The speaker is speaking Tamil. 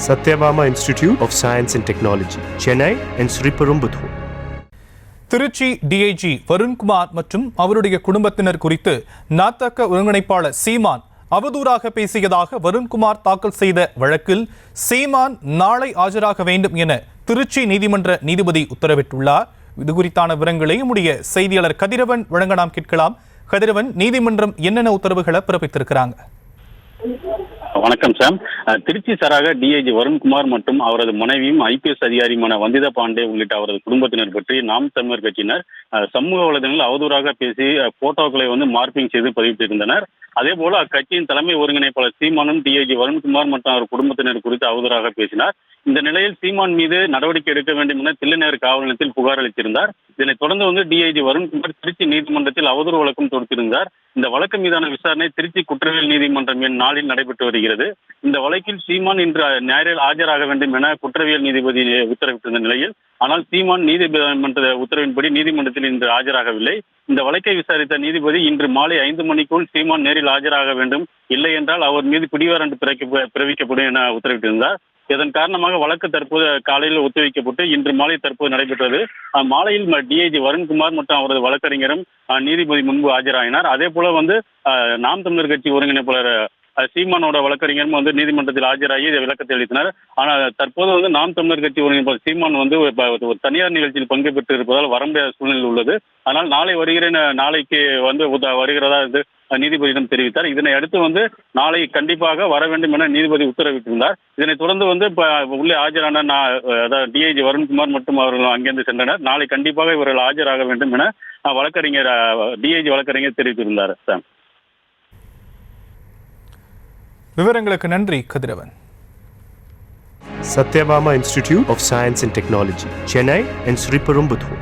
Satyabama Institute of Science and Technology, Chennai and Sriperumbudur. Trichy DIG Varunkumar மற்றும் அவருடைய குடும்பத்தினர் குறித்து நாத்தக்க ஒருங்கிணைப்பாளர் சீமான் அவதூறாக பேசியதாக வருண்குமார் தாக்கல் செய்த வழக்கில் சீமான் நாளை ஆஜராக வேண்டும் என திருச்சி நீதிமன்ற நீதிபதி உத்தரவிட்டுள்ளார். இது குறித்தான விவரங்களை நம்முடைய செய்தியாளர் கதிரவன் வழங்க நாம் கேட்கலாம். கதிரவன், நீதிமன்றம் என்னென்ன உத்தரவுகளை பிறப்பித்திருக்கிறாங்க? வணக்கம் சாம். திருச்சி சராக டிஐஜி வருண்குமார் மற்றும் அவரது மனைவியும் ஐபிஎஸ் அதிகாரியுமான வந்திதா பாண்டே உள்ளிட்ட அவரது குடும்பத்தினர் பற்றி நாம் தமிழர் கட்சியினர் சமூக வலைதளங்களில் அவதூறாக பேசி போட்டோக்களை மார்பிங் செய்து பதிவிட்டிருந்தனர். அதே போல அக்கட்சியின் தலைமை ஒருங்கிணைப்பாளர் சீமானும் டிஐஜி வருண்குமார் மற்றும் அவர் குடும்பத்தினர் குறித்து அவதூறாக பேசினார். இந்த நிலையில் சீமான் மீது நடவடிக்கை எடுக்க வேண்டும் என தில்லைநகர் காவல் நிலையத்தில் புகார் அளித்திருந்தார். இதனைத் தொடர்ந்து டிஐஜி வருண்குமார் திருச்சி நீதிமன்றத்தில் அவதூறு வழக்கம் தொடுத்திருந்தார். இந்த வழக்கு மீதான விசாரணை திருச்சி குற்றவியல் நீதிமன்றம் எண் 4 நடைபெற்று வருகிறது. இந்த வழக்கில் சீமான் இன்று நேரில் ஆஜராக வேண்டும் என குற்றவியல் நீதிபதி உத்தரவிட்டிருந்த நிலையில், ஆனால் சீமான் நீதிமன்ற உத்தரவின்படி நீதிமன்றத்தில் இன்று ஆஜராகவில்லை. இந்த வழக்கை விசாரித்த நீதிபதி இன்று மாலை 5 மணிக்குள் சீமான் நேரில் ஆஜராக வேண்டும், இல்லை என்றால் அவர் மீது பிடிவாரண்ட் பிறப்பிக்கப்படும் என உத்தரவிட்டிருந்தார். இதன் காரணமாக வழக்கு தற்போது காலையில் ஒத்திவைக்கப்பட்டு இன்று மாலை தற்போது நடைபெற்றது. மாலையில் டிஐஜி வருண்குமார் மற்றும் அவரது வழக்கறிஞரும் நீதிபதி முன்பு ஆஜராகினார். அதே போல நாம் தமிழர் கட்சி ஒருங்கிணைப்பாளர் சீமானோட வழக்கறிஞரும் நீதிமன்றத்தில் ஆஜராகி விளக்கத்தை அளித்தனர். ஆனால் தற்போது நாம் தமிழர் கட்சி ஒருங்கிணைப்பாளர் சீமான் ஒரு தனியார் நிகழ்ச்சியில் பங்கு பெற்று இருப்பதால் வர முடியாத சூழ்நிலை உள்ளது. ஆனால் நாளைக்கு வருகிறதா என்று நீதிபதியிடம் தெரிவித்தார். இதனை அடுத்து நாளை கண்டிப்பாக வர வேண்டும் என நீதிபதி உத்தரவிட்டிருந்தார். இதனைத் தொடர்ந்து உள்ளே ஆஜரான டிஐஜி வருண்குமார் மற்றும் அவர்கள் அங்கிருந்து சென்றனர். நாளை கண்டிப்பாக இவர்கள் ஆஜராக வேண்டும் என டிஐஜி வழக்கறிஞர் தெரிவித்திருந்தார். விவரங்களுக்கு நன்றி கதிரவன். Satyabama Institute of Science and Technology, Chennai and Sriperumbudur.